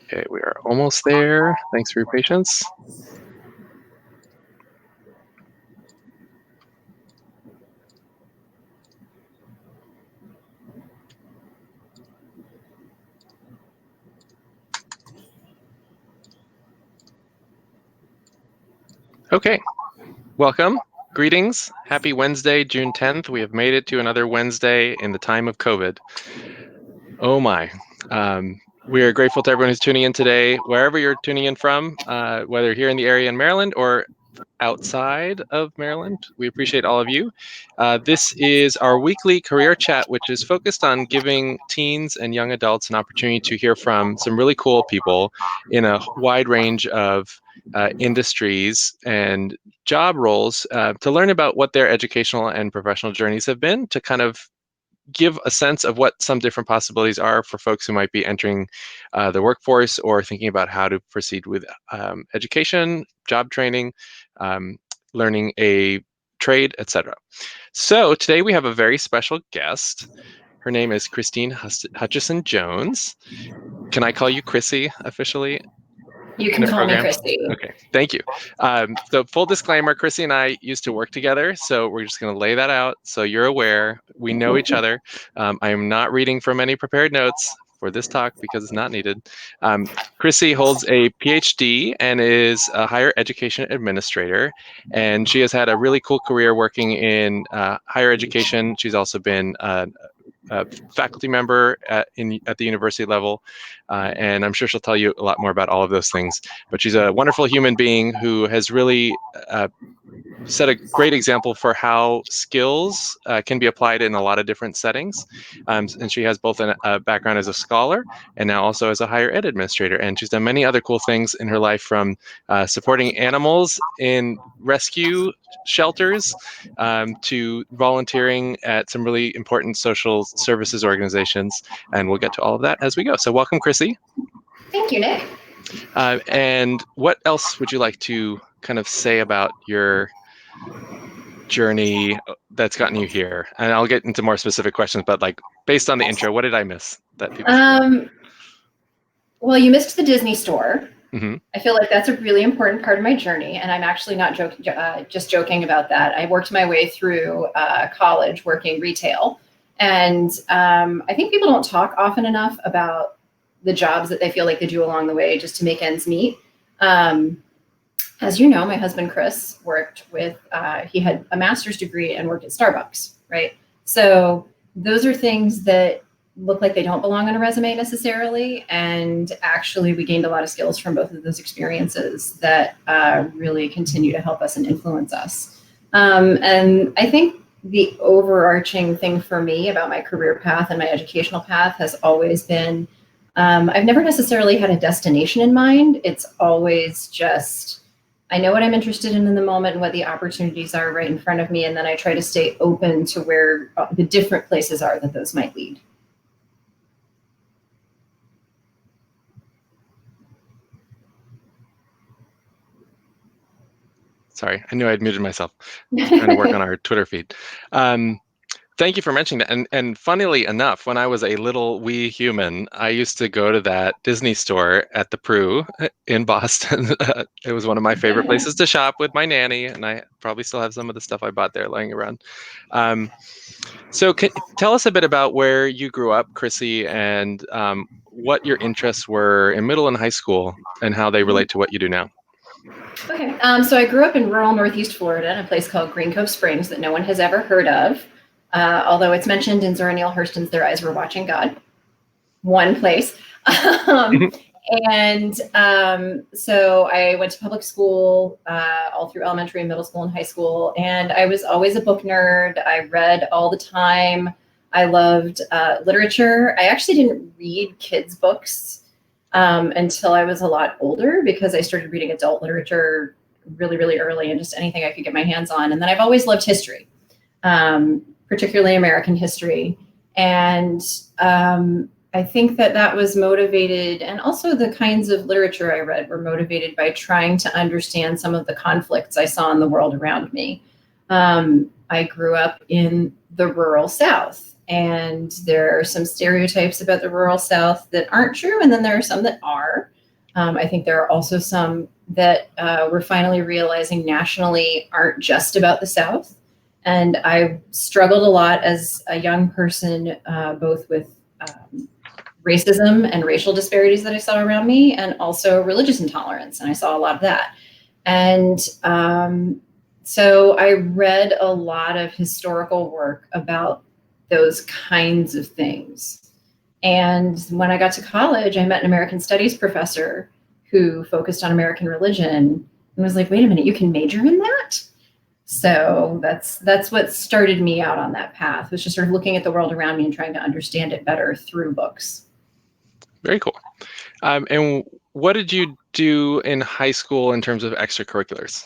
Okay, we are almost there. Thanks for your patience. Okay, welcome. Greetings. Happy Wednesday, June 10th. We have made it to another Wednesday in the time of COVID. Oh my. We are grateful to everyone who's tuning in today, wherever you're tuning in from, whether here in the area in Maryland or outside of Maryland. We appreciate all of you. This is our weekly career chat, which is focused on giving teens and young adults an opportunity to hear from some really cool people in a wide range of industries and job roles to learn about what their educational and professional journeys have been, to kind of give a sense of what some different possibilities are for folks who might be entering the workforce or thinking about how to proceed with education, job training, learning a trade, etc. So today we have a very special guest. Her name is Cristine Hutchison-Jones. Can I call you Chrissy officially? You can call me Chrissy. Okay, thank you. So full disclaimer, Chrissy and I used to work together, so we're just going to lay that out so you're aware. We know each other. I am not reading from any prepared notes for this talk because it's not needed. Chrissy holds a PhD and is a higher education administrator, and she has had a really cool career working in higher education. She's also been a faculty member at the university level, and I'm sure she'll tell you a lot more about all of those things. But she's a wonderful human being who has really set a great example for how skills can be applied in a lot of different settings. And she has both a background as a scholar and now also as a higher ed administrator. And she's done many other cool things in her life, from supporting animals in rescue shelters to volunteering at some really important social services organizations. And we'll get to all of that as we go. So welcome, Chrissy. Thank you, Nick. And what else would you like to kind of say about your journey that's gotten you here? And I'll get into more specific questions, but like based on the intro, what did I miss that people should Well, you missed the Disney store. Mm-hmm. I feel like that's a really important part of my journey, and I'm actually not just joking about that. I worked my way through college working retail, and I think people don't talk often enough about the jobs that they feel like they do along the way just to make ends meet. As you know, my husband, Chris, worked with, he had a master's degree and worked at Starbucks, right? So those are things that look like they don't belong on a resume necessarily. And actually, we gained a lot of skills from both of those experiences that really continue to help us and influence us. And I think the overarching thing for me about my career path and my educational path has always been, I've never necessarily had a destination in mind. It's always just, I know what I'm interested in the moment and what the opportunities are right in front of me. And then I try to stay open to where the different places are that those might lead. Sorry, I knew I'd muted myself. Trying to work on our Twitter feed. Thank you for mentioning that. And funnily enough, when I was a little wee human, I used to go to that Disney store at the Prue in Boston. It was one of my favorite places to shop with my nanny, and I probably still have some of the stuff I bought there laying around. So tell us a bit about where you grew up, Chrissy, and what your interests were in middle and high school and how they relate to what you do now. Okay, so I grew up in rural Northeast Florida in a place called Green Cove Springs that no one has ever heard of. Although it's mentioned in Zora Neale Hurston's Their Eyes Were Watching God, one place. So I went to public school all through elementary, middle school, and high school. And I was always a book nerd. I read all the time. I loved literature. I actually didn't read kids' books until I was a lot older, because I started reading adult literature really, really early, and just anything I could get my hands on. And then I've always loved history. Particularly American history. And I think that was motivated, and also the kinds of literature I read were motivated by trying to understand some of the conflicts I saw in the world around me. I grew up in the rural South, And there are some stereotypes about the rural South that aren't true, and then there are some that are. I think there are also some that we're finally realizing nationally aren't just about the South. And I struggled a lot as a young person, both with racism and racial disparities that I saw around me, and also religious intolerance. And I saw a lot of that. And so I read a lot of historical work about those kinds of things. And when I got to college, I met an American Studies professor who focused on American religion and was like, wait a minute, you can major in that? So that's what started me out on that path, was just sort of looking at the world around me and trying to understand it better through books. Very cool. And what did you do in high school in terms of extracurriculars?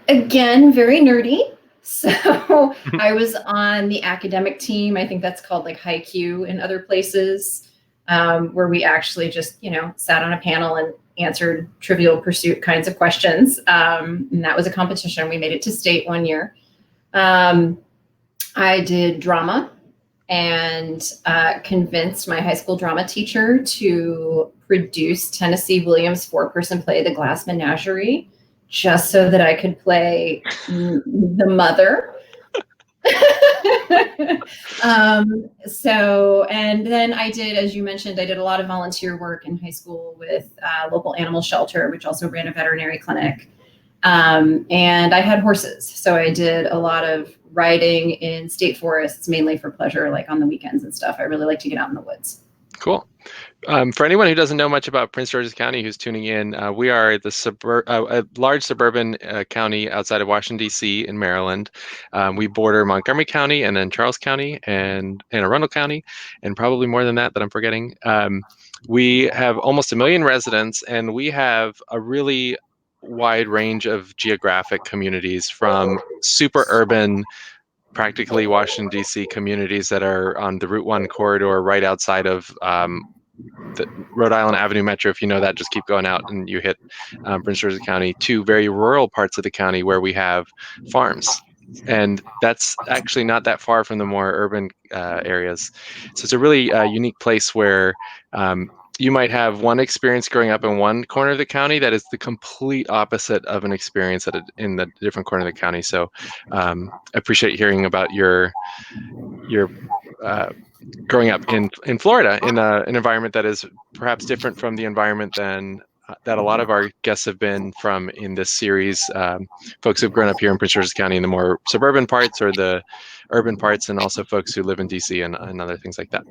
Again, very nerdy. So I was on the academic team. I think that's called like High Q in other places, where we actually just, sat on a panel and answered Trivial Pursuit kinds of questions. And that was a competition. We made it to state one year. I did drama and convinced my high school drama teacher to produce Tennessee Williams' 4-person play, The Glass Menagerie, just so that I could play the mother. And then I did, as you mentioned, I did a lot of volunteer work in high school with local animal shelter, which also ran a veterinary clinic. And I had horses. So I did a lot of riding in state forests, mainly for pleasure, like on the weekends and stuff. I really like to get out in the woods. Cool. For anyone who doesn't know much about Prince George's County who's tuning in, we are a large suburban county outside of Washington, D.C. in Maryland. We border Montgomery County and then Charles County and Anne Arundel County, and probably more than that I'm forgetting. We have almost 1 million residents, and we have a really wide range of geographic communities, from super urban, practically Washington, D.C. communities that are on the Route 1 corridor right outside of the Rhode Island Avenue Metro. If you know that, just keep going out and you hit Prince George's County, to very rural parts of the county where we have farms. And that's actually not that far from the more urban areas. So it's a really unique place where you might have one experience growing up in one corner of the county that is the complete opposite of an experience in the different corner of the county. So I appreciate hearing about your growing up in Florida, in an environment that is perhaps different from the environment that a lot of our guests have been from in this series. Folks who've grown up here in Prince George's County in the more suburban parts or the urban parts, and also folks who live in DC and other things like that.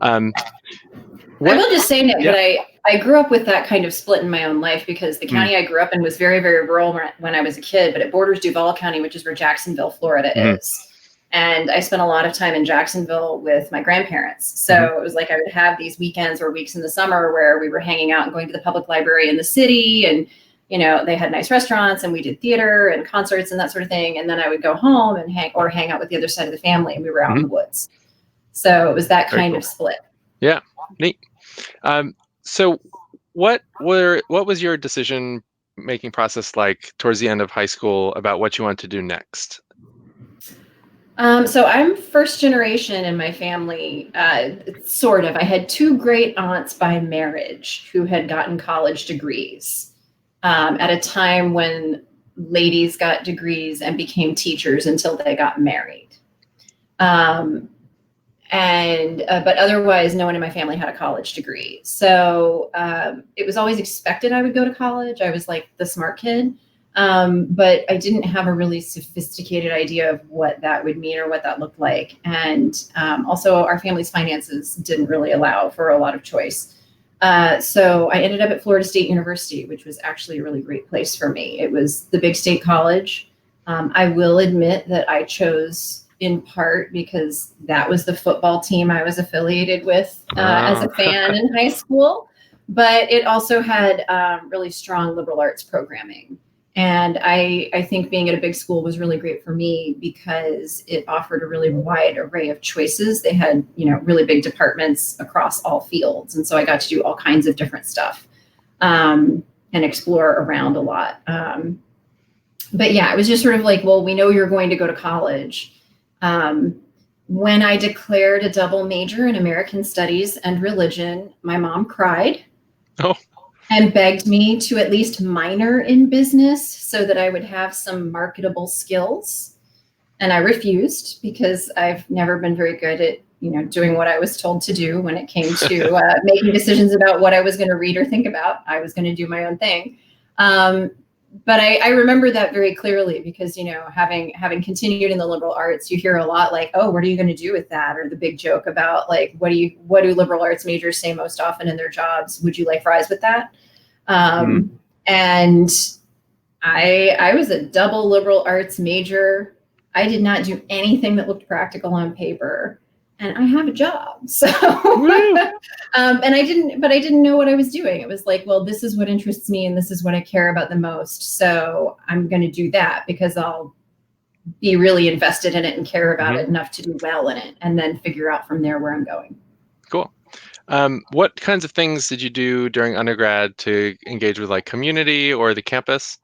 I will just say, Nick, that I grew up with that kind of split in my own life, because the county I grew up in was very, very rural when I was a kid, but it borders Duval County, which is where Jacksonville, Florida is. And I spent a lot of time in Jacksonville with my grandparents. So it was like I would have these weekends or weeks in the summer where we were hanging out and going to the public library in the city. And, they had nice restaurants, and we did theater and concerts and that sort of thing. And then I would go home and hang out with the other side of the family, and we were out in the woods. So it was that kind of split. Yeah, neat. So what was your decision making process like towards the end of high school about what you want to do next? So I'm first generation in my family, sort of. I had 2 great aunts by marriage who had gotten college degrees at a time when ladies got degrees and became teachers until they got married. But otherwise, no one in my family had a college degree. So it was always expected I would go to college. I was like the smart kid. But I didn't have a really sophisticated idea of what that would mean or what that looked like. And also our family's finances didn't really allow for a lot of choice. So I ended up at Florida State University, which was actually a really great place for me. It was the big state college. I will admit that I chose in part because that was the football team I was affiliated with as a fan in high school. But it also had really strong liberal arts programming. And I think being at a big school was really great for me because it offered a really wide array of choices. They had, really big departments across all fields. And so I got to do all kinds of different stuff and explore around a lot. But yeah, it was just sort of like, well, we know you're going to go to college. When I declared a double major in American Studies and religion, my mom cried Oh, and begged me to at least minor in business so that I would have some marketable skills. And I refused because I've never been very good at, doing what I was told to do when it came to making decisions about what I was going to read or think about. I was going to do my own thing. But I remember that very clearly because, having continued in the liberal arts, you hear a lot like, oh, what are you going to do with that? Or the big joke about like, what do liberal arts majors say most often in their jobs? Would you like fries with that? And I was a double liberal arts major. I did not do anything that looked practical on paper, and I have a job. So, and I didn't know what I was doing. It was like, well, this is what interests me and this is what I care about the most. So I'm going to do that because I'll be really invested in it and care about it enough to do well in it, and then figure out from there where I'm going. Cool. What kinds of things did you do during undergrad to engage with like community or the campus?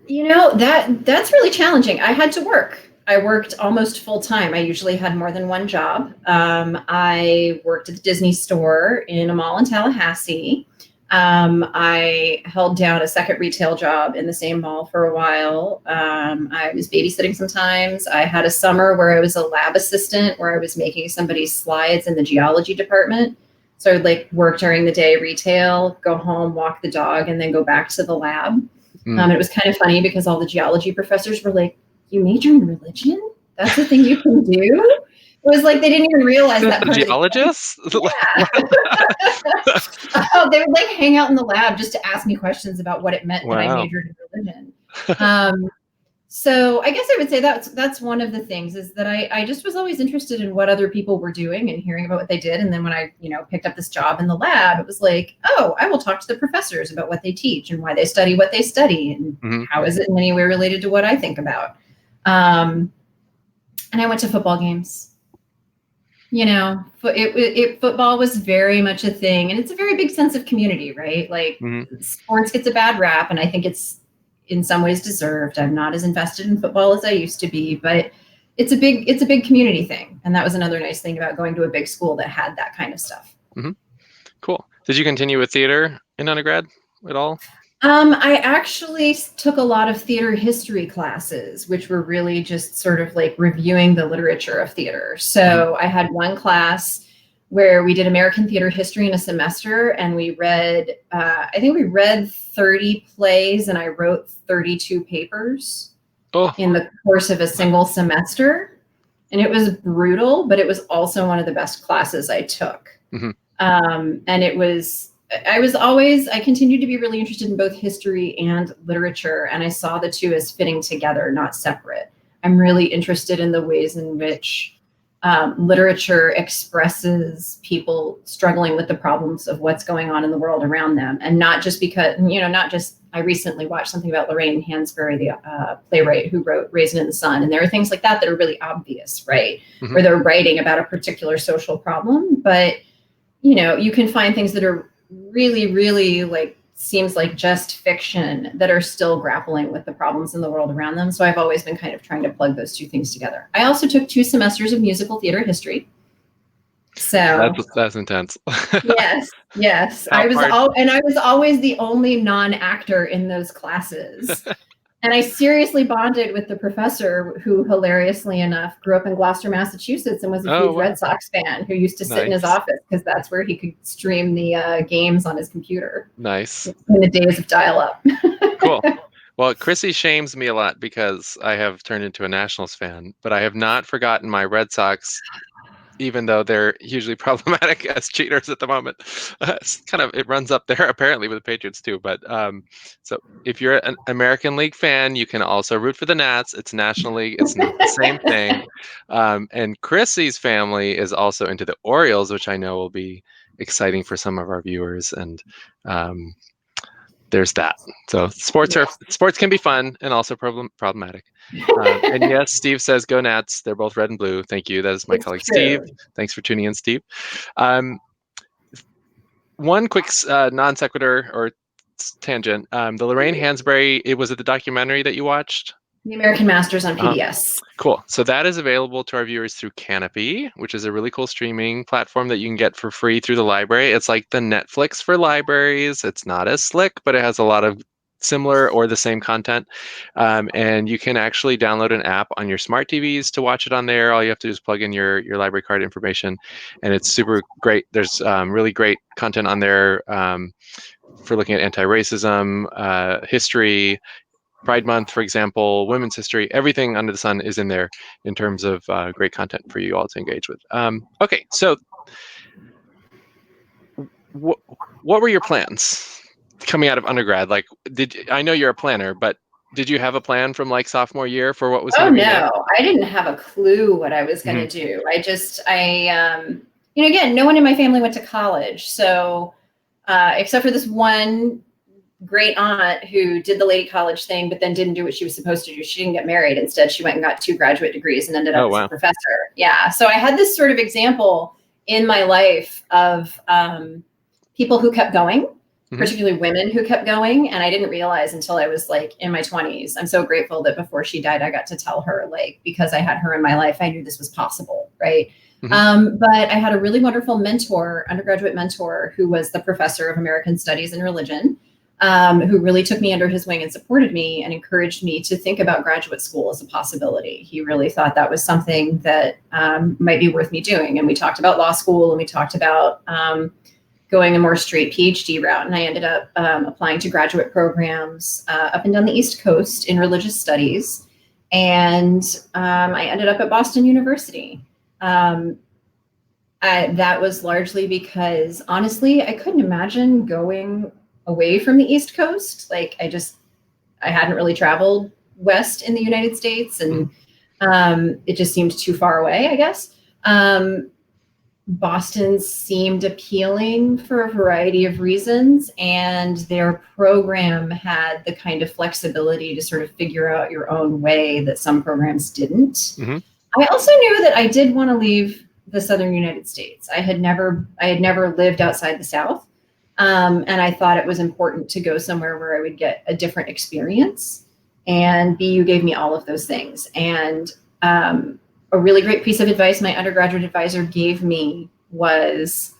That's really challenging. I had to work. I worked almost full time. I usually had more than one job. I worked at the Disney store in a mall in Tallahassee. I held down a second retail job in the same mall for a while. I was babysitting sometimes. I had a summer where I was a lab assistant, where I was making somebody's slides in the geology department. So I would like work during the day retail, go home, walk the dog, and then go back to the lab. It was kind of funny because all the geology professors were like, you major in religion? That's the thing you can do? It was like they didn't even realize that. The geologists? Yeah. Oh, they would like hang out in the lab just to ask me questions about what it meant that I majored in religion. So I guess I would say that's one of the things is that I just was always interested in what other people were doing and hearing about what they did. And then when I, picked up this job in the lab, it was like, oh, I will talk to the professors about what they teach and why they study what they study and how is it in any way related to what I think about. And I went to football games. Football was very much a thing, and it's a very big sense of community, right? Like sports gets a bad rap, and I think it's in some ways deserved. I'm not as invested in football as I used to be, but it's a big community thing. And that was another nice thing about going to a big school that had that kind of stuff. Cool. Did you continue with theater in undergrad at all? I actually took a lot of theater history classes, which were really just sort of like reviewing the literature of theater. So I had one class where we did American theater history in a semester, and we read, I think we read 30 plays, and I wrote 32 papers in the course of a single semester. And it was brutal, but it was also one of the best classes I took. And I continued to be really interested in both history and literature, and I saw the two as fitting together, not separate. I'm really interested in the ways in which literature expresses people struggling with the problems of what's going on in the world around them. And not just because, I recently watched something about Lorraine Hansberry, the playwright who wrote Raisin in the Sun. And there are things like that are really obvious, right? Where they're writing about a particular social problem. But, you can find things that are really, really seems like just fiction that are still grappling with the problems in the world around them. So I've always been kind of trying to plug those two things together. I also took 2 semesters of musical theater history. So that's intense. Yes. I was always the only non-actor in those classes. And I seriously bonded with the professor who, hilariously enough, grew up in Gloucester, Massachusetts, and was a huge Red Sox fan who used to sit in his office because that's where he could stream the games on his computer. Nice. In the days of dial-up. Cool. Well, Chrissy shames me a lot because I have turned into a Nationals fan, but I have not forgotten my Red Sox, even though they're hugely problematic as cheaters at the moment. It runs up there apparently with the Patriots too. But so if you're an American League fan, you can also root for the Nats. It's National League. It's not the same thing. And Chrissy's family is also into the Orioles, which I know will be exciting for some of our viewers. And there's that. So sports can be fun and also problematic. And yes, Steve says go Nats. They're both red and blue. Thank you. That is my colleague Steve. Thanks for tuning in, Steve. One quick non sequitur or tangent. The Lorraine Hansberry. Was it the documentary that you watched? The American Masters on Uh-huh. PBS. Cool. So that is available to our viewers through Canopy, which is a really cool streaming platform that you can get for free through the library. It's like the Netflix for libraries. It's not as slick, but it has a lot of similar or the same content. And you can actually download an app on your smart TVs to watch it on there. All you have to do is plug in your library card information, and it's super great. There's really great content on there for looking at anti-racism, history, Pride Month, for example, women's history, everything under the sun is in there in terms of great content for you all to engage with. Okay, so what were your plans coming out of undergrad? Like, I know you're a planner, but did you have a plan from like sophomore year for what was going Oh to be next? no, I didn't have a clue what I was going to do. Again, no one in my family went to college. So, except for this one great aunt who did the lady college thing, but then didn't do what she was supposed to do. She didn't get married. Instead, she went and got 2 graduate degrees and ended up Oh, as a wow. professor. Yeah. So I had this sort of example in my life of people who kept going, particularly women who kept going. And I didn't realize until I was like in my 20s. I'm so grateful that before she died, I got to tell her, like, because I had her in my life, I knew this was possible. Right. But I had a really wonderful mentor, undergraduate mentor, who was the professor of American Studies and Religion, who really took me under his wing and supported me and encouraged me to think about graduate school as a possibility. He really thought that was something that might be worth me doing. And we talked about law school, and we talked about going a more straight PhD route. And I ended up applying to graduate programs up and down the East Coast in religious studies. And I ended up at Boston University. That was largely because, honestly, I couldn't imagine going away from the East Coast. Like, I hadn't really traveled west in the United States, and it just seemed too far away, I guess. Boston seemed appealing for a variety of reasons, and their program had the kind of flexibility to sort of figure out your own way that some programs didn't. I also knew that I did want to leave the Southern United States. I had never lived outside the South. And I thought it was important to go somewhere where I would get a different experience. And BU gave me all of those things. And a really great piece of advice my undergraduate advisor gave me was,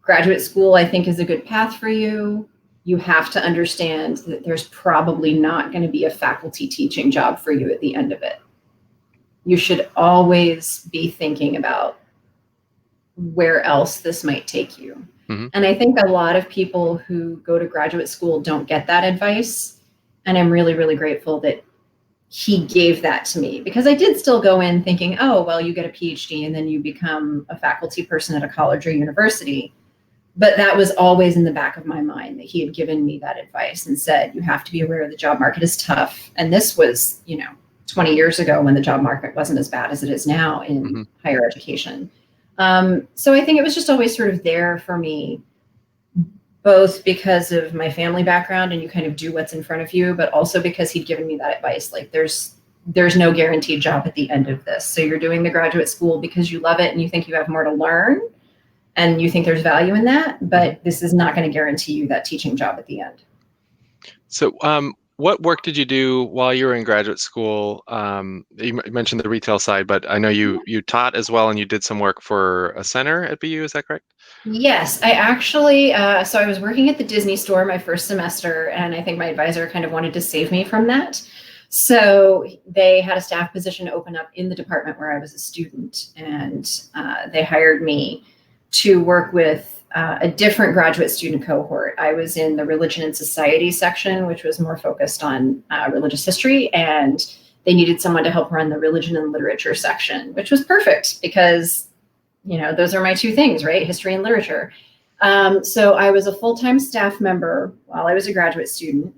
graduate school, I think, is a good path for you. You have to understand that there's probably not going to be a faculty teaching job for you at the end of it. You should always be thinking about where else this might take you. And I think a lot of people who go to graduate school don't get that advice. And I'm really, really grateful that he gave that to me, because I did still go in thinking, oh, well, you get a PhD and then you become a faculty person at a college or university. But that was always in the back of my mind, that he had given me that advice and said, you have to be aware the job market is tough. And this was, 20 years ago, when the job market wasn't as bad as it is now in higher education. So I think it was just always sort of there for me, both because of my family background and you kind of do what's in front of you, but also because he'd given me that advice. Like, there's no guaranteed job at the end of this. So you're doing the graduate school because you love it and you think you have more to learn and you think there's value in that, but this is not going to guarantee you that teaching job at the end. So what work did you do while you were in graduate school? You mentioned the retail side, but I know you taught as well, and you did some work for a center at BU. Is that correct? Yes, I actually, so I was working at the Disney store my first semester, and I think my advisor kind of wanted to save me from that. So they had a staff position open up in the department where I was a student, and they hired me to work with a different graduate student cohort. I was in the religion and society section, which was more focused on religious history, and they needed someone to help run the religion and literature section, which was perfect because, those are my two things, right? History and literature. So I was a full-time staff member while I was a graduate student.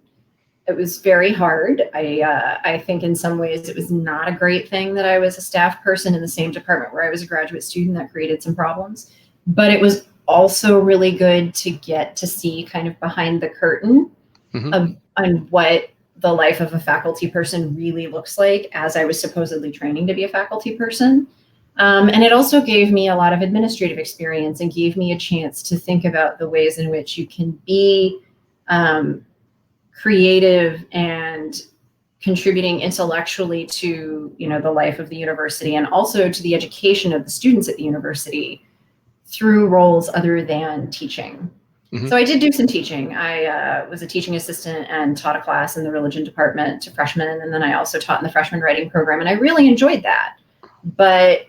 It was very hard. I think in some ways it was not a great thing that I was a staff person in the same department where I was a graduate student. That created some problems, but it was also really good to get to see kind of behind the curtain on what the life of a faculty person really looks like, as I was supposedly training to be a faculty person. And it also gave me a lot of administrative experience and gave me a chance to think about the ways in which you can be creative and contributing intellectually to, the life of the university and also to the education of the students at the university through roles other than teaching. Mhm. So I did do some teaching. I was a teaching assistant and taught a class in the religion department to freshmen. And then I also taught in the freshman writing program. And I really enjoyed that. But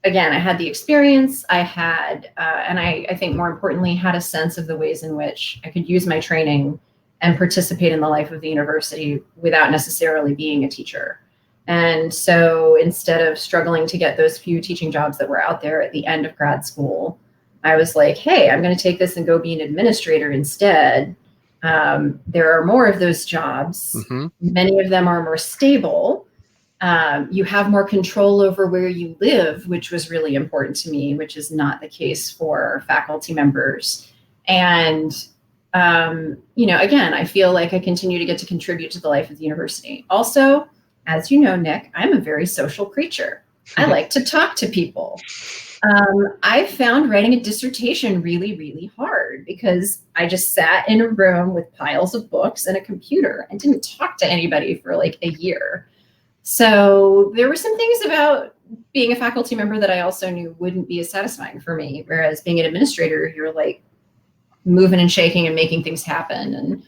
again, I had the experience. I had, and I think more importantly, had a sense of the ways in which I could use my training and participate in the life of the university without necessarily being a teacher. And so instead of struggling to get those few teaching jobs that were out there at the end of grad school, I was like, hey, I'm going to take this and go be an administrator instead. There are more of those jobs. Mm-hmm. Many of them are more stable. You have more control over where you live, which was really important to me, which is not the case for faculty members. And, again, I feel like I continue to get to contribute to the life of the university. Also, as you know, Nick, I'm a very social creature. I like to talk to people. I found writing a dissertation really, really hard because I just sat in a room with piles of books and a computer and didn't talk to anybody for like a year. So there were some things about being a faculty member that I also knew wouldn't be as satisfying for me. Whereas being an administrator, you're like moving and shaking and making things happen. And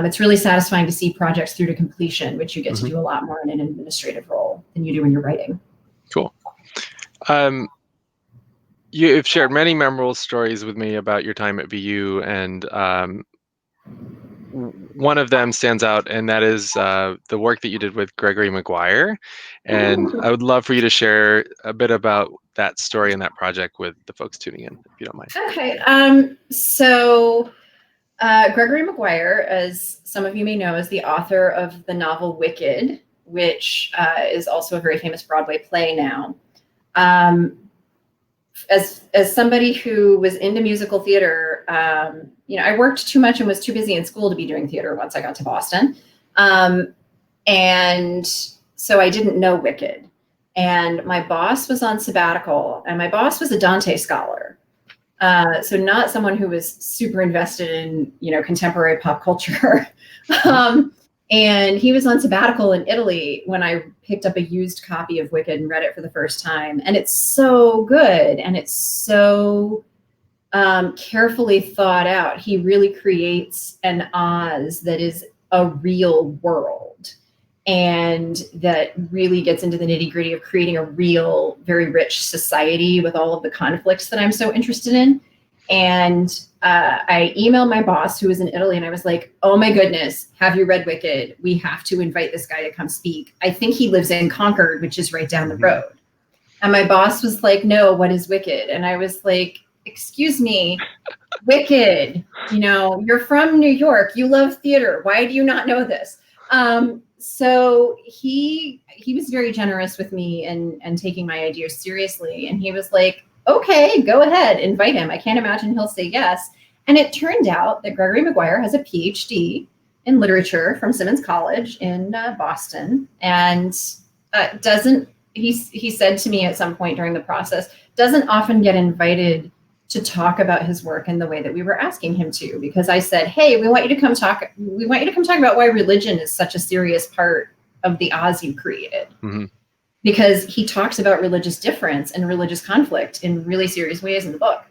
it's really satisfying to see projects through to completion, which you get to do a lot more in an administrative role than you do when you're writing. Cool. You've shared many memorable stories with me about your time at BU, and one of them stands out, and that is the work that you did with Gregory Maguire. And I would love for you to share a bit about that story and that project with the folks tuning in, if you don't mind. Okay. So Gregory Maguire, as some of you may know, is the author of the novel Wicked, which is also a very famous Broadway play now. As somebody who was into musical theater, I worked too much and was too busy in school to be doing theater once I got to Boston. And so I didn't know Wicked. And my boss was on sabbatical, and my boss was a Dante scholar. So not someone who was super invested in, contemporary pop culture. And he was on sabbatical in Italy when I picked up a used copy of Wicked and read it for the first time. And it's so good. And it's so carefully thought out. He really creates an Oz that is a real world and that really gets into the nitty gritty of creating a real, very rich society with all of the conflicts that I'm so interested in. And I emailed my boss who was in Italy, and I was like, oh my goodness, have you read Wicked? We have to invite this guy to come speak. I think he lives in Concord, which is right down the road. And my boss was like, no, what is Wicked? And I was like, excuse me, Wicked, you're from New York. You love theater. Why do you not know this? So he was very generous with me and taking my ideas seriously. And he was like, okay, go ahead, invite him. I can't imagine he'll say yes. And it turned out that Gregory Maguire has a PhD in literature from Simmons College in Boston, and he said to me at some point during the process, doesn't often get invited to talk about his work in the way that we were asking him to, because I said, hey, we want you to come talk about why religion is such a serious part of the Oz you created. Mm-hmm. Because he talks about religious difference and religious conflict in really serious ways in the book.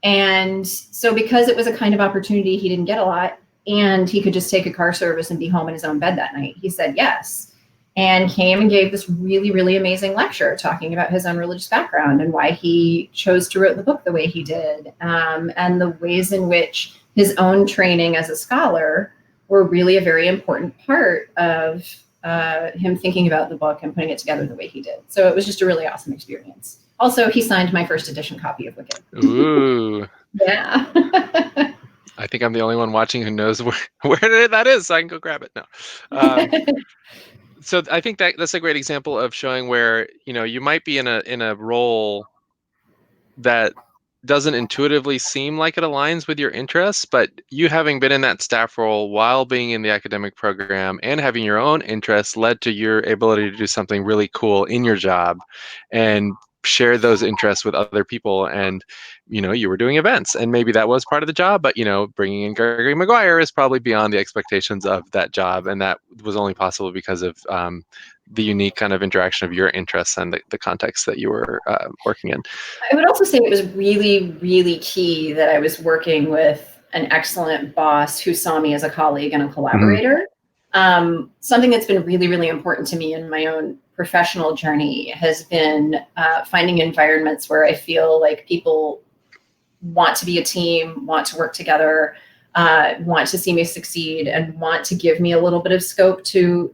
And so because it was a kind of opportunity he didn't get a lot, and he could just take a car service and be home in his own bed that night, he said yes, and came and gave this really, really amazing lecture talking about his own religious background and why he chose to write the book the way he did, and the ways in which his own training as a scholar were really a very important part of him thinking about the book and putting it together the way he did. So it was just a really awesome experience. Also, he signed my first edition copy of Wicked. Ooh. Yeah. I think I'm the only one watching who knows where that is, so I can go grab it. No. So I think that's a great example of showing where, you might be in a role that doesn't intuitively seem like it aligns with your interests, but you having been in that staff role while being in the academic program and having your own interests led to your ability to do something really cool in your job. And share those interests with other people. And, you were doing events, and maybe that was part of the job, but, bringing in Gregory Maguire is probably beyond the expectations of that job. And that was only possible because of the unique kind of interaction of your interests and the context that you were working in. I would also say it was really, really key that I was working with an excellent boss who saw me as a colleague and a collaborator. Something that's been really, really important to me in my own professional journey has been finding environments where I feel like people want to be a team, want to work together, want to see me succeed, and want to give me a little bit of scope to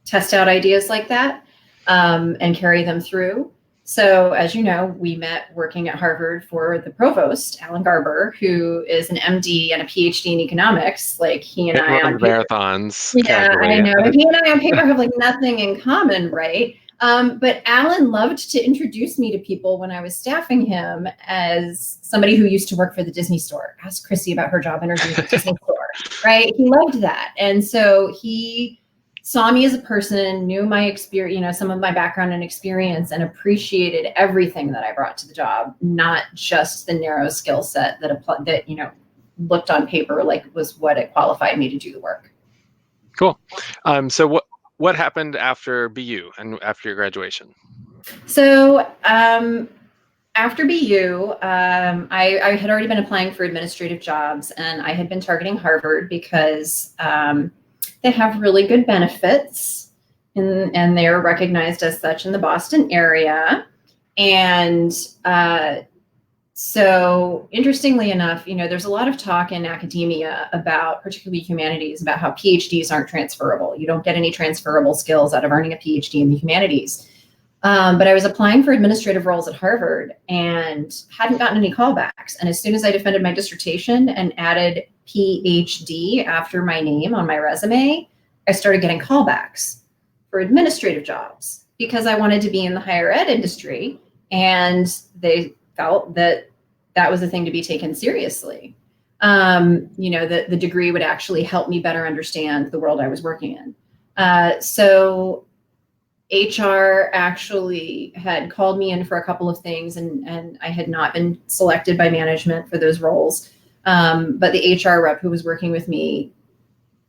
test out ideas like that and carry them through. So, as you know, we met working at Harvard for the provost, Alan Garber, who is an MD and a PhD in economics. Like he and I on paper, marathons. yeah, I know. He and I on paper have like nothing in common, right? But Alan loved to introduce me to people when I was staffing him as somebody who used to work for the Disney store. Ask Chrissy about her job interview at the Disney store, right? He loved that. And so he saw me as a person, knew my experience, some of my background and experience, and appreciated everything that I brought to the job, not just the narrow skill set that looked on paper like was what it qualified me to do the work. Cool. So what happened after BU and after your graduation? So after BU, I had already been applying for administrative jobs, and I had been targeting Harvard because they have really good benefits, and they're recognized as such in the Boston area. And so interestingly enough, there's a lot of talk in academia about, particularly humanities, about how PhDs aren't transferable. You don't get any transferable skills out of earning a PhD in the humanities. But I was applying for administrative roles at Harvard and hadn't gotten any callbacks. And as soon as I defended my dissertation and added PhD after my name on my resume, I started getting callbacks for administrative jobs because I wanted to be in the higher ed industry, and they felt that that was a thing to be taken seriously. The degree would actually help me better understand the world I was working in. So HR actually had called me in for a couple of things, and I had not been selected by management for those roles. But the HR rep who was working with me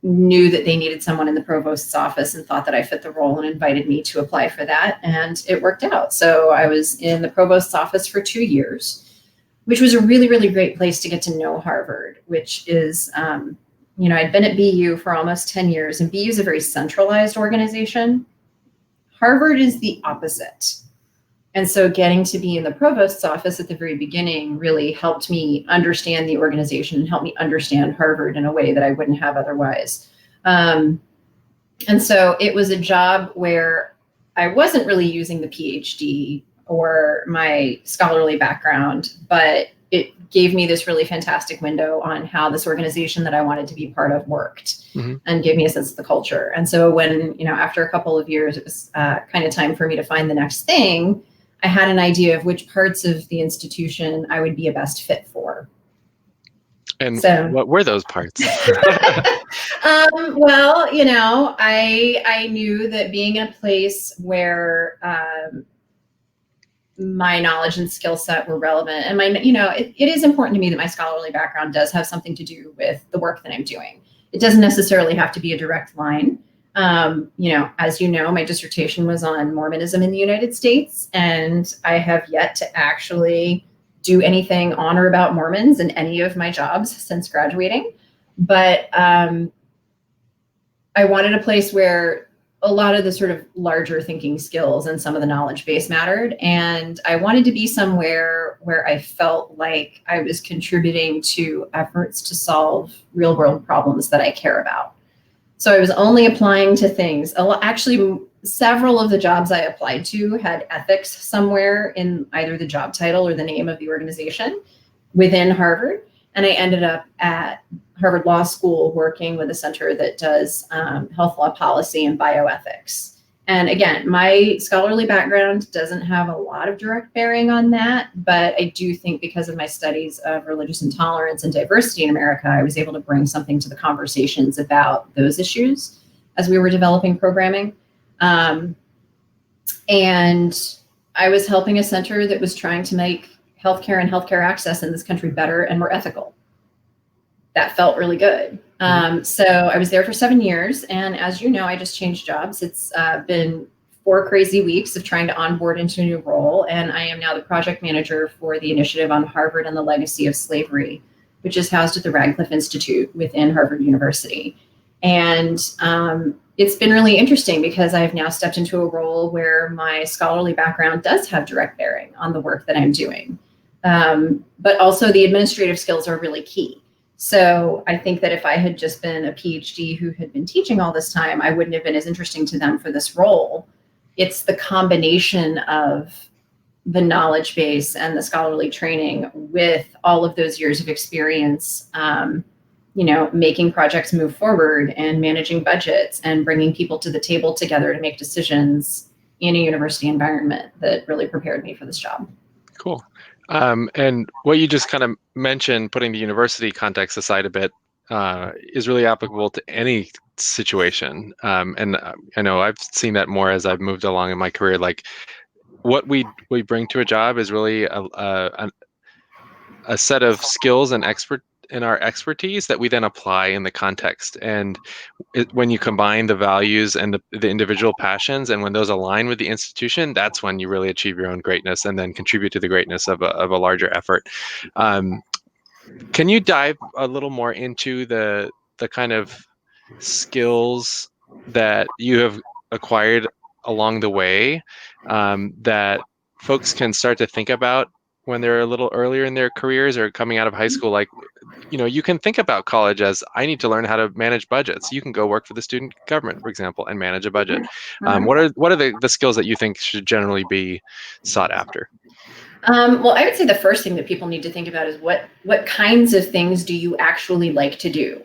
knew that they needed someone in the provost's office and thought that I fit the role and invited me to apply for that. And it worked out. So I was in the provost's office for 2 years, which was a really, really great place to get to know Harvard, which is, I'd been at BU for almost 10 years, and BU is a very centralized organization. Harvard is the opposite. And so getting to be in the provost's office at the very beginning really helped me understand the organization and helped me understand Harvard in a way that I wouldn't have otherwise. And so it was a job where I wasn't really using the PhD or my scholarly background, but it gave me this really fantastic window on how this organization that I wanted to be part of worked, and gave me a sense of the culture. And so when, after a couple of years, it was kind of time for me to find the next thing, I had an idea of which parts of the institution I would be a best fit for. And so, what were those parts? Well, I knew that being in a place where my knowledge and skill set were relevant, and it is important to me that my scholarly background does have something to do with the work that I'm doing. It doesn't necessarily have to be a direct line. As you know, my dissertation was on Mormonism in the United States, and I have yet to actually do anything on or about Mormons in any of my jobs since graduating. But I wanted a place where a lot of the sort of larger thinking skills and some of the knowledge base mattered. And I wanted to be somewhere where I felt like I was contributing to efforts to solve real world problems that I care about. So I was only applying to things. Actually, several of the jobs I applied to had ethics somewhere in either the job title or the name of the organization within Harvard. And I ended up at Harvard Law School working with a center that does health law policy and bioethics. And again, my scholarly background doesn't have a lot of direct bearing on that, but I do think because of my studies of religious intolerance and diversity in America, I was able to bring something to the conversations about those issues as we were developing programming. And I was helping a center that was trying to make healthcare and healthcare access in this country better and more ethical. That felt really good. So I was there for 7 years. And as you know, I just changed jobs. It's been 4 crazy weeks of trying to onboard into a new role. And I am now the project manager for the initiative on Harvard and the legacy of slavery, which is housed at the Radcliffe Institute within Harvard University. And it's been really interesting because I've now stepped into a role where my scholarly background does have direct bearing on the work that I'm doing. But also the administrative skills are really key. So I think that if I had just been a PhD who had been teaching all this time, I wouldn't have been as interesting to them for this role. It's the combination of the knowledge base and the scholarly training with all of those years of experience, making projects move forward and managing budgets and bringing people to the table together to make decisions in a university environment that really prepared me for this job. Cool. And what you just kind of mentioned, putting the university context aside a bit, is really applicable to any situation. And I know I've seen that more as I've moved along in my career. Like what we bring to a job is really a set of skills and our expertise that we then apply in the context. And when you combine the values and the individual passions, and when those align with the institution, that's when you really achieve your own greatness and then contribute to the greatness of a larger effort. Can you dive a little more into the kind of skills that you have acquired along the way, that folks can start to think about when they're a little earlier in their careers or coming out of high school? Like, you can think about college as, I need to learn how to manage budgets. You can go work for the student government, for example, and manage a budget. What are the skills that you think should generally be sought after? Well, I would say the first thing that people need to think about is what kinds of things do you actually like to do?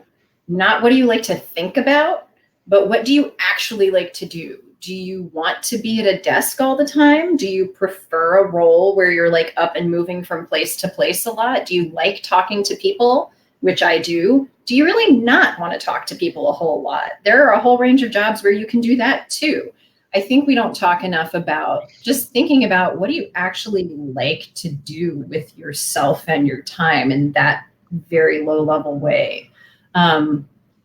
Not what do you like to think about, but what do you actually like to do? Do you want to be at a desk all the time? Do you prefer a role where you're like up and moving from place to place a lot? Do you like talking to people, which I do? Do you really not want to talk to people a whole lot? There are a whole range of jobs where you can do that too. I think we don't talk enough about just thinking about what do you actually like to do with yourself and your time in that very low level way.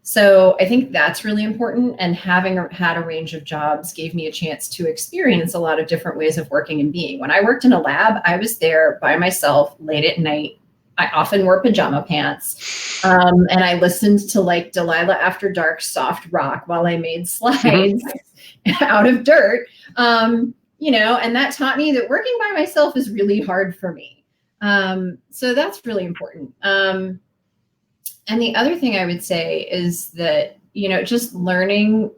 So I think that's really important. And having had a range of jobs gave me a chance to experience a lot of different ways of working and being. When I worked in a lab, I was there by myself late at night. I often wore pajama pants. And I listened to like Delilah After Dark soft rock while I made slides out of dirt. And that taught me that working by myself is really hard for me. So that's really important. And the other thing I would say is that, just learning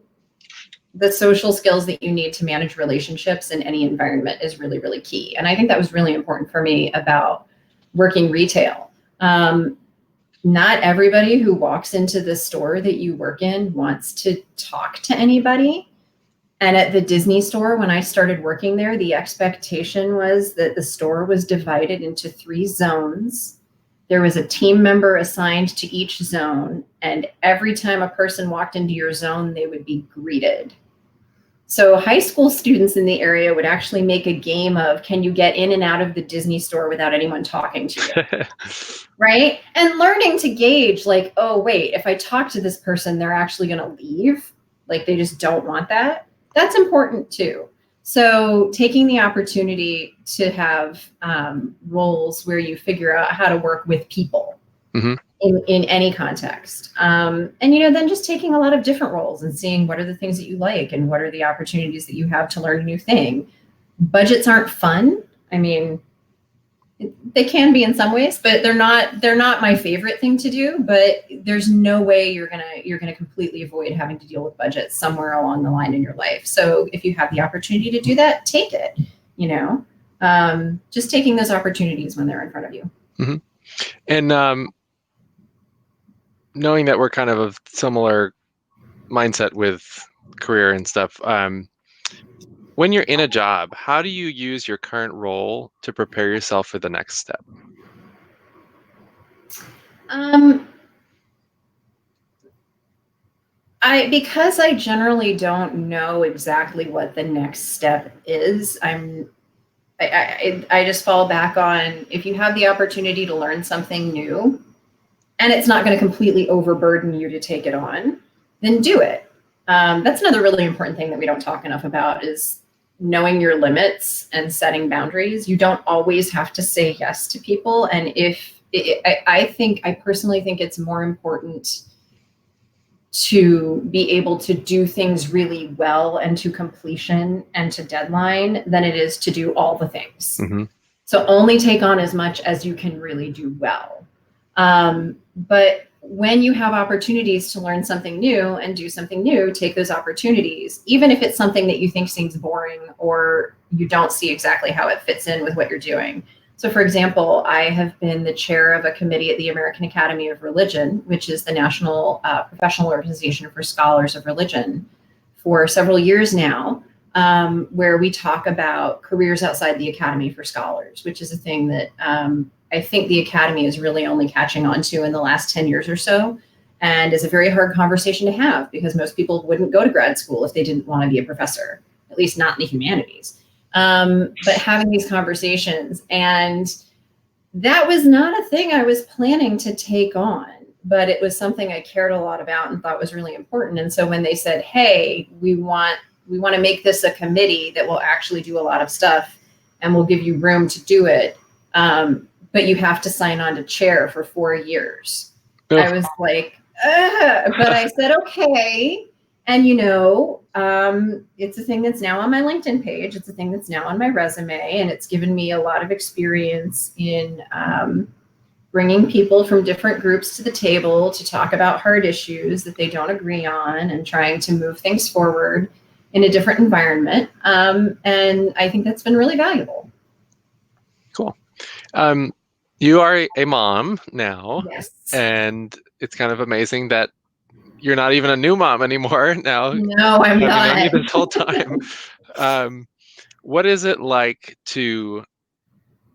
the social skills that you need to manage relationships in any environment is really, really key. And I think that was really important for me about working retail. Not everybody who walks into the store that you work in wants to talk to anybody. And at the Disney store, when I started working there, the expectation was that the store was divided into 3 zones. There was a team member assigned to each zone, and every time a person walked into your zone, they would be greeted. So high school students in the area would actually make a game of, can you get in and out of the Disney store without anyone talking to you? Right? And learning to gauge like, oh, wait, if I talk to this person, they're actually going to leave. Like they just don't want that. That's important too. So taking the opportunity to have roles where you figure out how to work with people in any context. And, then just taking a lot of different roles and seeing what are the things that you like and what are the opportunities that you have to learn a new thing. Budgets aren't fun. I mean, they can be in some ways, but they're not my favorite thing to do, but there's no way you're going to completely avoid having to deal with budgets somewhere along the line in your life. So if you have the opportunity to do that, take it, just taking those opportunities when they're in front of you. Mm-hmm. And knowing that we're kind of a similar mindset with career and stuff, when you're in a job, how do you use your current role to prepare yourself for the next step? Because I generally don't know exactly what the next step is, I'm I just fall back on, if you have the opportunity to learn something new and it's not going to completely overburden you to take it on, then do it. That's another really important thing that we don't talk enough about, is knowing your limits and setting boundaries. You don't always have to say yes to people. And I personally think it's more important to be able to do things really well and to completion and to deadline than it is to do all the things. Mm-hmm. So only take on as much as you can really do well. But when you have opportunities to learn something new and do something new, take those opportunities, even if it's something that you think seems boring or you don't see exactly how it fits in with what you're doing. So for example, I have been the chair of a committee at the American Academy of Religion, which is the national professional organization for scholars of religion, for several years now, where we talk about careers outside the Academy for scholars, which is a thing that I think the Academy is really only catching on to in the last 10 years or so, and is a very hard conversation to have, because most people wouldn't go to grad school if they didn't want to be a professor, at least not in the humanities. But having these conversations, and that was not a thing I was planning to take on, but it was something I cared a lot about and thought was really important. And so when they said, hey, we want to make this a committee that will actually do a lot of stuff and we'll give you room to do it, but you have to sign on to chair for 4 years. Oh. I was like, but I said, okay. And, it's a thing that's now on my LinkedIn page. It's a thing that's now on my resume. And it's given me a lot of experience in bringing people from different groups to the table to talk about hard issues that they don't agree on, and trying to move things forward in a different environment. And I think that's been really valuable. Cool. You are a mom now. Yes. And it's kind of amazing that you're not even a new mom anymore now. No, I'm not. This whole time. What is it like to,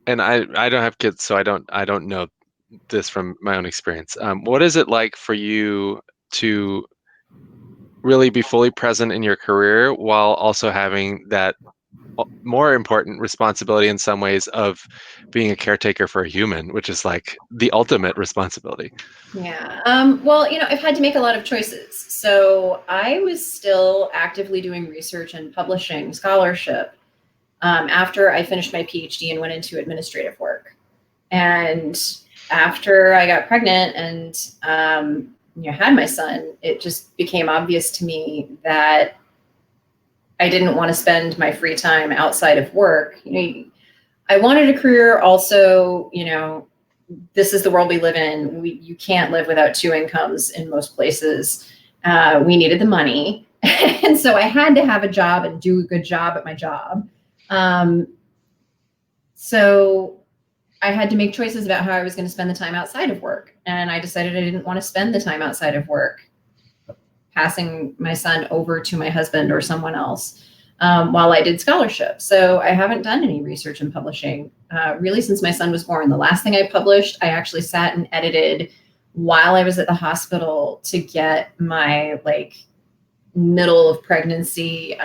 and I don't have kids, so I don't know this from my own experience. What is it like for you to really be fully present in your career while also having that more important responsibility in some ways of being a caretaker for a human, which is like the ultimate responsibility? Yeah. Well, I've had to make a lot of choices. So I was still actively doing research and publishing scholarship after I finished my PhD and went into administrative work. And after I got pregnant and had my son, it just became obvious to me that I didn't want to spend my free time outside of work. I wanted a career also, this is the world we live in. You can't live without 2 incomes in most places. We needed the money. And so I had to have a job and do a good job at my job. So I had to make choices about how I was going to spend the time outside of work. And I decided I didn't want to spend the time outside of work passing my son over to my husband or someone else while I did scholarship. So I haven't done any research and publishing really since my son was born. The last thing I published, I actually sat and edited while I was at the hospital to get my middle of pregnancy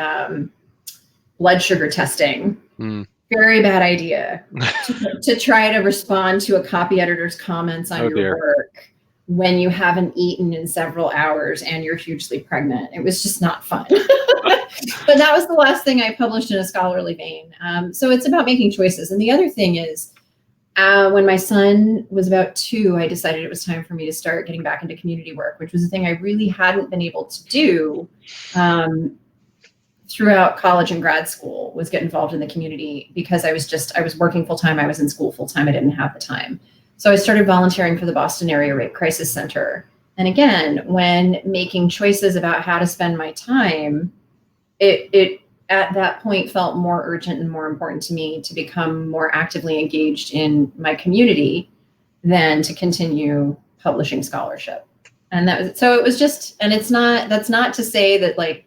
blood sugar testing. Very bad idea to try to respond to a copy editor's comments on your work when you haven't eaten in several hours and you're hugely pregnant. It was just not fun. But that was the last thing I published in a scholarly vein. So it's about making choices. And the other thing is, when my son was about 2, I decided it was time for me to start getting back into community work, which was a thing I really hadn't been able to do throughout college and grad school, was get involved in the community, because I was working full time. I was in school full time. I didn't have the time. So I started volunteering for the Boston Area Rape Crisis Center. And again, when making choices about how to spend my time, it at that point felt more urgent and more important to me to become more actively engaged in my community than to continue publishing scholarship. And it was just, and that's not to say that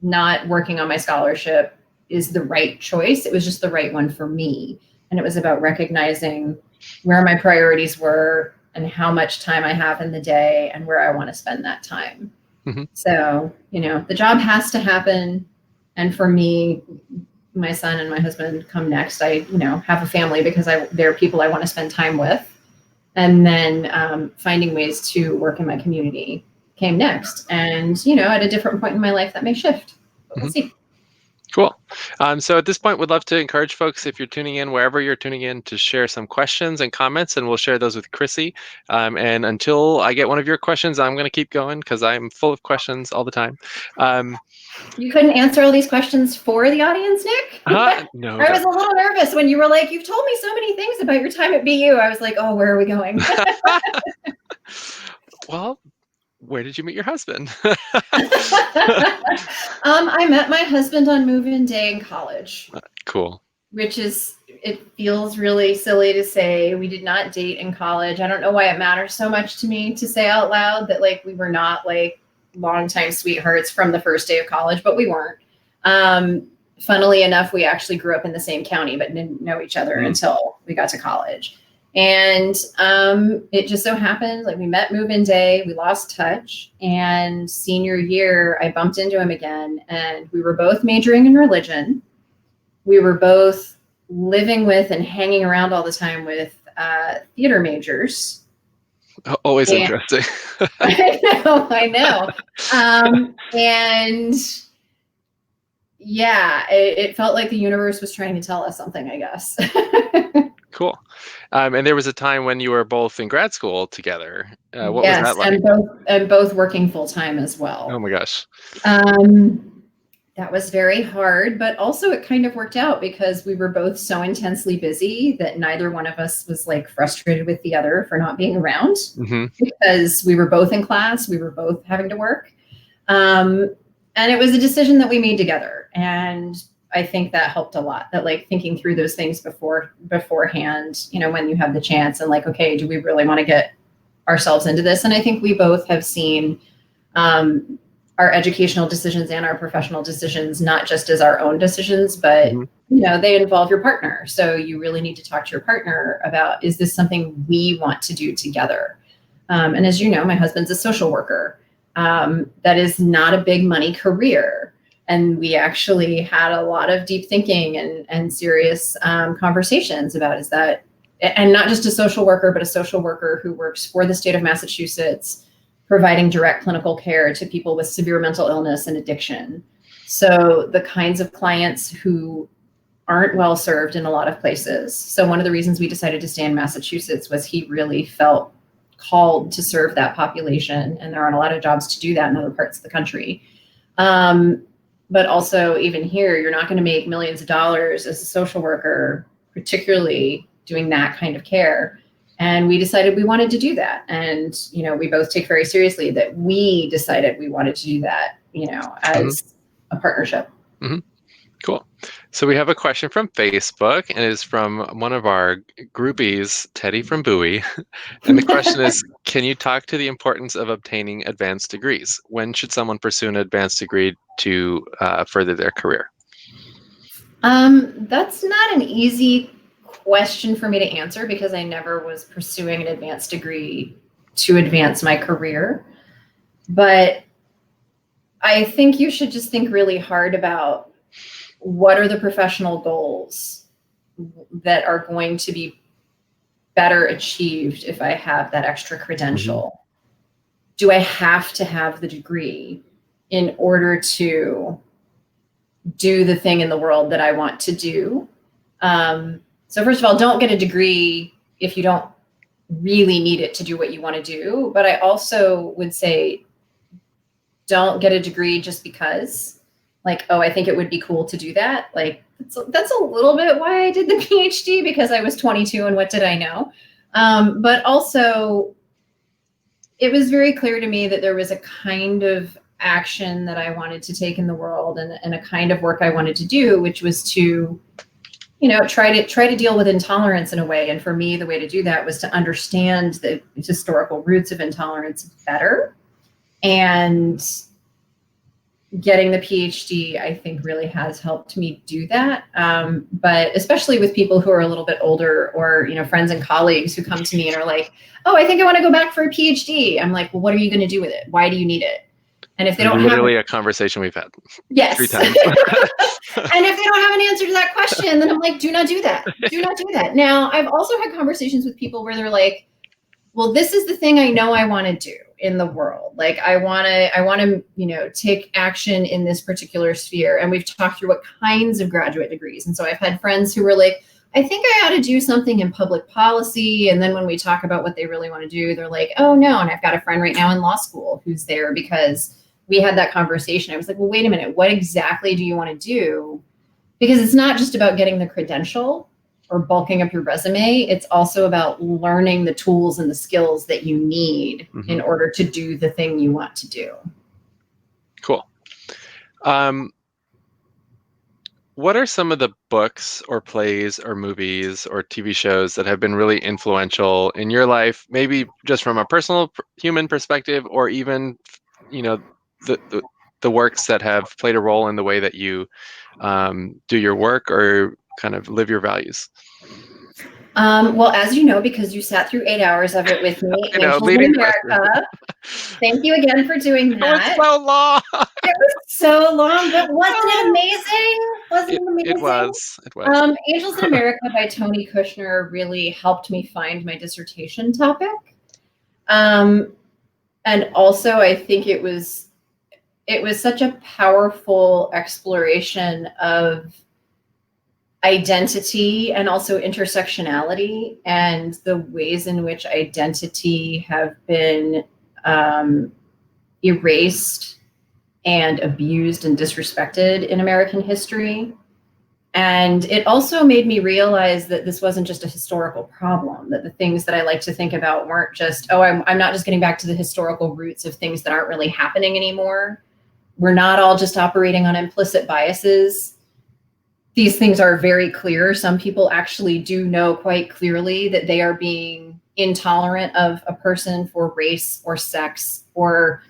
not working on my scholarship is the right choice. It was just the right one for me. And it was about recognizing where my priorities were and how much time I have in the day and where I want to spend that time. Mm-hmm. So, the job has to happen. And for me, my son and my husband come next. I, have a family because they're people I want to spend time with. And then finding ways to work in my community came next. And, at a different point in my life that may shift, but we'll see. Cool. So at this point, we'd love to encourage folks, if you're tuning in, wherever you're tuning in, to share some questions and comments, and we'll share those with Chrissy. And until I get one of your questions, I'm going to keep going because I'm full of questions all the time. You couldn't answer all these questions for the audience, Nick? No. I was a little nervous when you were like, you've told me so many things about your time at BU. I was like, oh, where are we going? Well, where did you meet your husband? I met my husband on move-in day in college. Cool. Which it feels really silly to say. We did not date in college. I don't know why it matters so much to me to say out loud that we were not longtime sweethearts from the first day of college, but we weren't. Funnily enough, we actually grew up in the same county, but didn't know each other until we got to college. And it just so happened, we met move-in day, we lost touch, and senior year, I bumped into him again, and we were both majoring in religion. We were both living with and hanging around all the time with theater majors. Always interesting. I know. And yeah, it felt like the universe was trying to tell us something, I guess. Cool. And there was a time when you were both in grad school together. What was that like? And both working full time as well. Oh my gosh. That was very hard, but also it kind of worked out because we were both so intensely busy that neither one of us was frustrated with the other for not being around because we were both in class, we were both having to work. And it was a decision that we made together. And I think that helped a lot, that thinking through those things beforehand, when you have the chance and okay, do we really want to get ourselves into this? And I think we both have seen our educational decisions and our professional decisions, not just as our own decisions, but they involve your partner. So you really need to talk to your partner about, is this something we want to do together? And as you know, my husband's a social worker. That is not a big money career. And we actually had a lot of deep thinking and serious conversations about, is that, and not just a social worker, but a social worker who works for the state of Massachusetts, providing direct clinical care to people with severe mental illness and addiction. So the kinds of clients who aren't well served in a lot of places. So one of the reasons we decided to stay in Massachusetts was he really felt called to serve that population. And there aren't a lot of jobs to do that in other parts of the country. But also even here, you're not going to make millions of dollars as a social worker, particularly doing that kind of care. And we decided we wanted to do that. And, we both take very seriously that we decided we wanted to do that, as a partnership. Cool. So we have a question from Facebook, and it is from one of our groupies, Teddy from Bowie. And the question is, can you talk to the importance of obtaining advanced degrees? When should someone pursue an advanced degree to further their career? That's not an easy question for me to answer because I never was pursuing an advanced degree to advance my career. But I think you should just think really hard about what are the professional goals that are going to be better achieved if I have that extra credential? Do I have to have the degree in order to do the thing in the world that I want to do? So first of all, don't get a degree if you don't really need it to do what you want to do. But I also would say, don't get a degree just because, I think it would be cool to do that. That's a little bit why I did the PhD, because I was 22 and what did I know? But also, it was very clear to me that there was a kind of action that I wanted to take in the world and a kind of work I wanted to do, which was to try to deal with intolerance in a way. And for me, the way to do that was to understand the historical roots of intolerance better. And getting the PhD, I think, really has helped me do that. But especially with people who are a little bit older, or, friends and colleagues who come to me and are like, oh, I think I want to go back for a PhD. I'm like, well, what are you going to do with it? Why do you need it? And if they don't literally have a conversation we've had. Yes. 3 times. And if they don't have an answer to that question, then I'm like, do not do that. Do not do that. Now, I've also had conversations with people where they're like, well, this is the thing I know I want to do in the world. Like I want to, take action in this particular sphere. And we've talked through what kinds of graduate degrees. And so I've had friends who were like, I think I ought to do something in public policy. And then when we talk about what they really want to do, they're like, oh no. And I've got a friend right now in law school who's there because we had that conversation. I was like, well, wait a minute. What exactly do you want to do? Because it's not just about getting the credential or bulking up your resume. It's also about learning the tools and the skills that you need in order to do the thing you want to do. Cool. What are some of the books or plays or movies or TV shows that have been really influential in your life, maybe just from a personal human perspective, or even, the works that have played a role in the way that you do your work or kind of live your values? Well, as you know, because you sat through 8 hours of it with me, Angels in America. Thank you again for doing that. It was so long. It was so long, but wasn't it amazing? Wasn't it amazing? It was. Angels in America by Tony Kushner really helped me find my dissertation topic. And also, I think it was such a powerful exploration of identity and also intersectionality and the ways in which identity have been erased and abused and disrespected in American history. And it also made me realize that this wasn't just a historical problem, that the things that I like to think about weren't just, I'm not just getting back to the historical roots of things that aren't really happening anymore. We're not all just operating on implicit biases. These things are very clear. Some people actually do know quite clearly that they are being intolerant of a person for race or sex or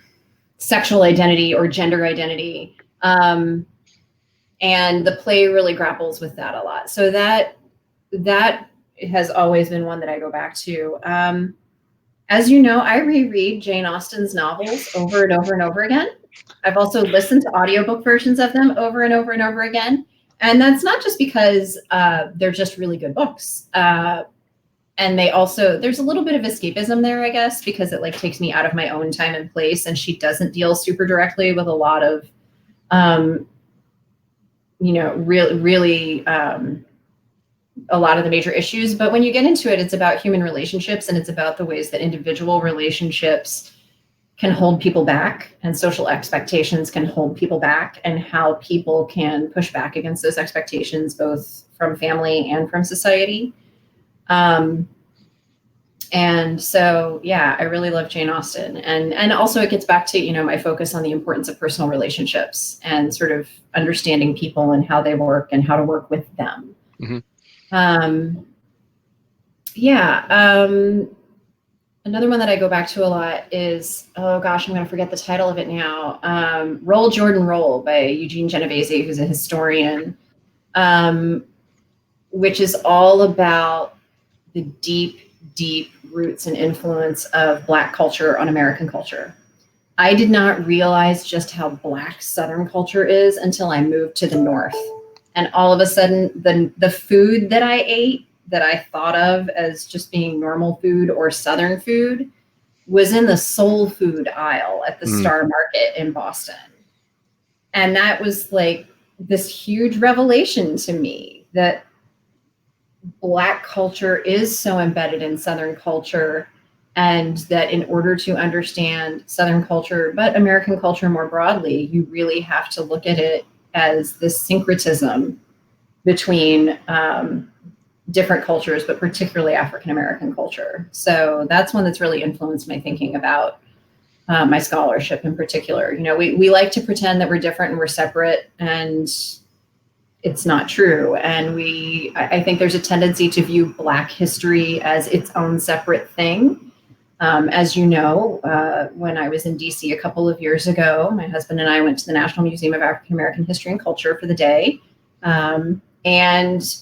sexual identity or gender identity. And the play really grapples with that a lot. So that has always been one that I go back to. As you know, I reread Jane Austen's novels over and over and over again. I've also listened to audiobook versions of them over and over and over again. And that's not just because they're just really good books. And there's a little bit of escapism there, I guess, because it takes me out of my own time and place. And she doesn't deal super directly with a lot of, really a lot of the major issues. But when you get into it, it's about human relationships, and it's about the ways that individual relationships can hold people back, and social expectations can hold people back, and how people can push back against those expectations, both from family and from society. And so, yeah, I really love Jane Austen. And also it gets back to, my focus on the importance of personal relationships and sort of understanding people and how they work and how to work with them. Another one that I go back to a lot is, I'm going to forget the title of it now. Roll, Jordan, Roll by Eugene Genovese, who's a historian, which is all about the deep roots and influence of Black culture on American culture. I did not realize just how Black Southern culture is until I moved to the North. And all of a sudden, the food that I ate, that I thought of as just being normal food or Southern food, was in the soul food aisle at the Star Market in Boston. And that was this huge revelation to me, that Black culture is so embedded in Southern culture, and that in order to understand Southern culture, but American culture more broadly, you really have to look at it as this syncretism between different cultures, but particularly African-American culture. So that's one that's really influenced my thinking about my scholarship in particular. We like to pretend that we're different and we're separate, and it's not true. And I think there's a tendency to view Black history as its own separate thing. As you know, when I was in DC a couple of years ago, my husband and I went to the National Museum of African American History and Culture for the day. And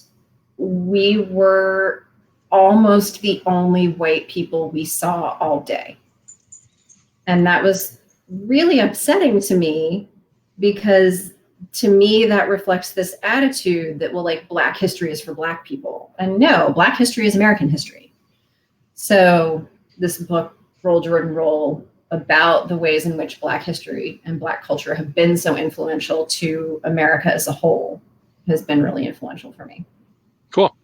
we were almost the only white people we saw all day. And that was really upsetting to me, because to me that reflects this attitude that, well, like, Black history is for Black people. And no, Black history is American history. So this book, Roll Jordan Roll, about the ways in which Black history and Black culture have been so influential to America as a whole, has been really influential for me. Cool.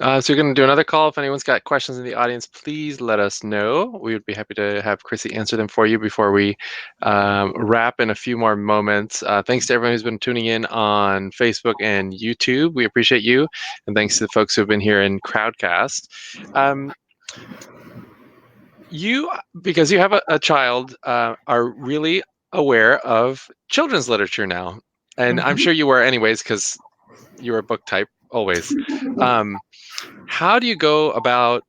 So we're going to do another call. If anyone's got questions in the audience, please let us know. We would be happy to have Chrissy answer them for you before we wrap in a few more moments. Thanks to everyone who's been tuning in on Facebook and YouTube. We appreciate you. And thanks to the folks who have been here in Crowdcast. You, because you have a child, are really aware of children's literature now. And I'm sure you were anyways, because you're a book type always. How do you go about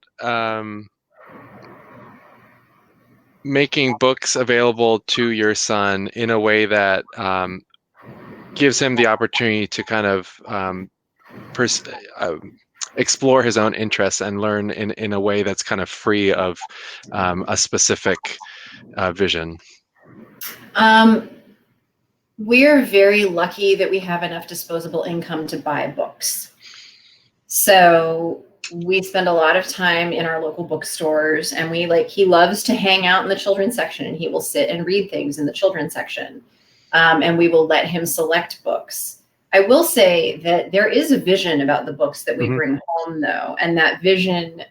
making books available to your son in a way that gives him the opportunity to kind of explore his own interests and learn in a way that's kind of free of a specific vision? We're very lucky that we have enough disposable income to buy books. So we spend a lot of time in our local bookstores, and he loves to hang out in the children's section, and he will sit and read things in the children's section. And we will let him select books. I will say that there is a vision about the books that we bring home, though. And that vision,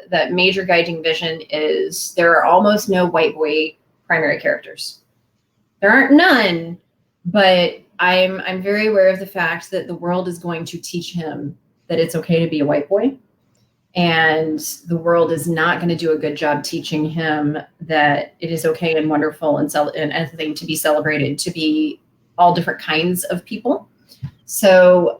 that major guiding vision, is there are almost no white boy primary characters. There aren't none, but I'm very aware of the fact that the world is going to teach him that it's okay to be a white boy. And the world is not going to do a good job teaching him that it is okay and wonderful and anything to be celebrated, to be all different kinds of people. So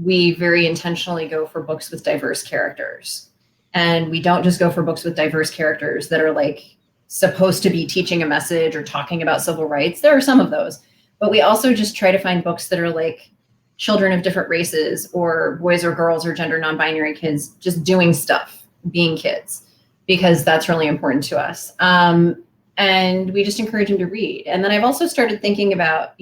we very intentionally go for books with diverse characters. And we don't just go for books with diverse characters that are like supposed to be teaching a message or talking about civil rights. There are some of those. But we also just try to find books that are like children of different races, or boys or girls, or gender non-binary kids just doing stuff, being kids, because that's really important to us. And we just encourage them to read. And then I've also started thinking about,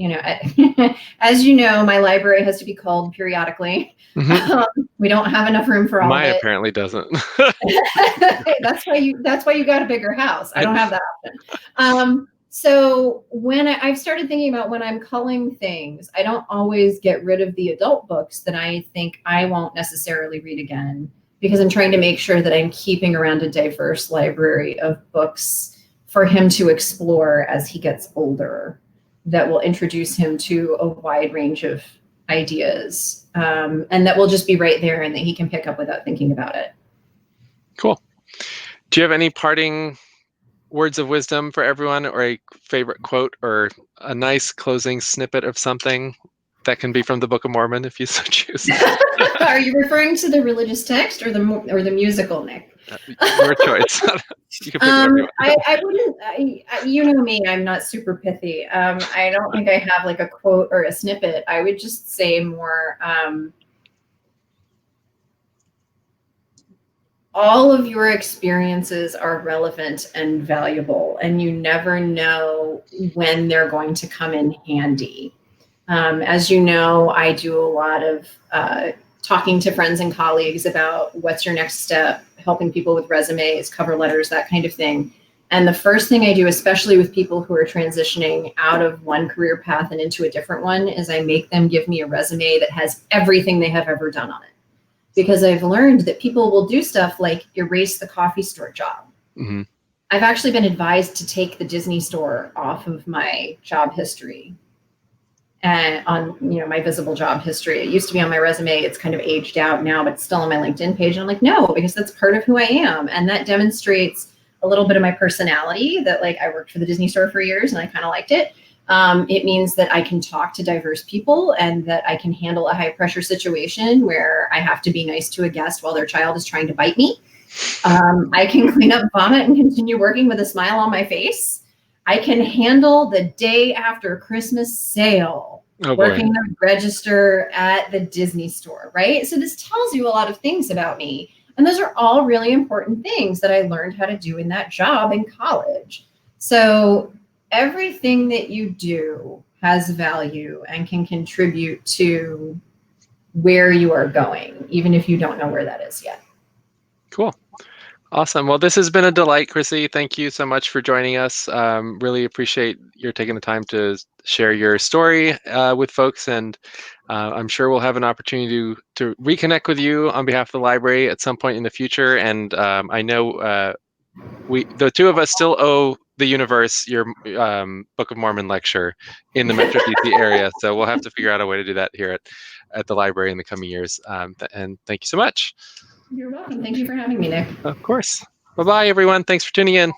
as you know, my library has to be culled periodically. We don't have enough room for all of it. Mine apparently doesn't. That's why you got a bigger house. I don't have that option. So when I've started thinking about when I'm culling things, I don't always get rid of the adult books that I think I won't necessarily read again, because I'm trying to make sure that I'm keeping around a diverse library of books for him to explore as he gets older, that will introduce him to a wide range of ideas, and that will just be right there and that he can pick up without thinking about it. Cool. Do you have any parting words of wisdom for everyone, or a favorite quote, or a nice closing snippet of something that can be from the Book of Mormon, if you so choose? Are you referring to the religious text or the musical, Nick? Your choice. You can pick whatever you want. I wouldn't. You know me, I'm not super pithy. I don't think I have like a quote or a snippet. I would just say more. All of your experiences are relevant and valuable, and you never know when they're going to come in handy. As you know, I do a lot of talking to friends and colleagues about what's your next step, helping people with resumes, cover letters, that kind of thing. And the first thing I do, especially with people who are transitioning out of one career path and into a different one, is I make them give me a resume that has everything they have ever done on it. Because I've learned that people will do stuff like erase the coffee store job. I've actually been advised to take the Disney store off of my job history, and on my visible job history. It used to be on my resume. It's kind of aged out now, but it's still on my LinkedIn page. And I'm like, no, because that's part of who I am. And that demonstrates a little bit of my personality, that like I worked for the Disney store for years and I kind of liked it. It means that I can talk to diverse people, and that I can handle a high pressure situation where I have to be nice to a guest while their child is trying to bite me. I can clean up vomit and continue working with a smile on my face. I can handle the day after Christmas sale, working the register at the Disney store, right? So this tells you a lot of things about me. And those are all really important things that I learned how to do in that job in college. So everything that you do has value and can contribute to where you are going, even if you don't know where that is yet. Cool. Awesome. Well, this has been a delight, Chrissy. Thank you so much for joining us. Really appreciate your taking the time to share your story with folks, and I'm sure we'll have an opportunity to reconnect with you on behalf of the library at some point in the future. And I know the two of us still owe the universe your Book of Mormon lecture in the Metro DC area, so we'll have to figure out a way to do that here at the library in the coming years. And thank you so much. You're welcome. Thank you for having me, Nick. Of course. Bye-bye, everyone. Thanks for tuning in.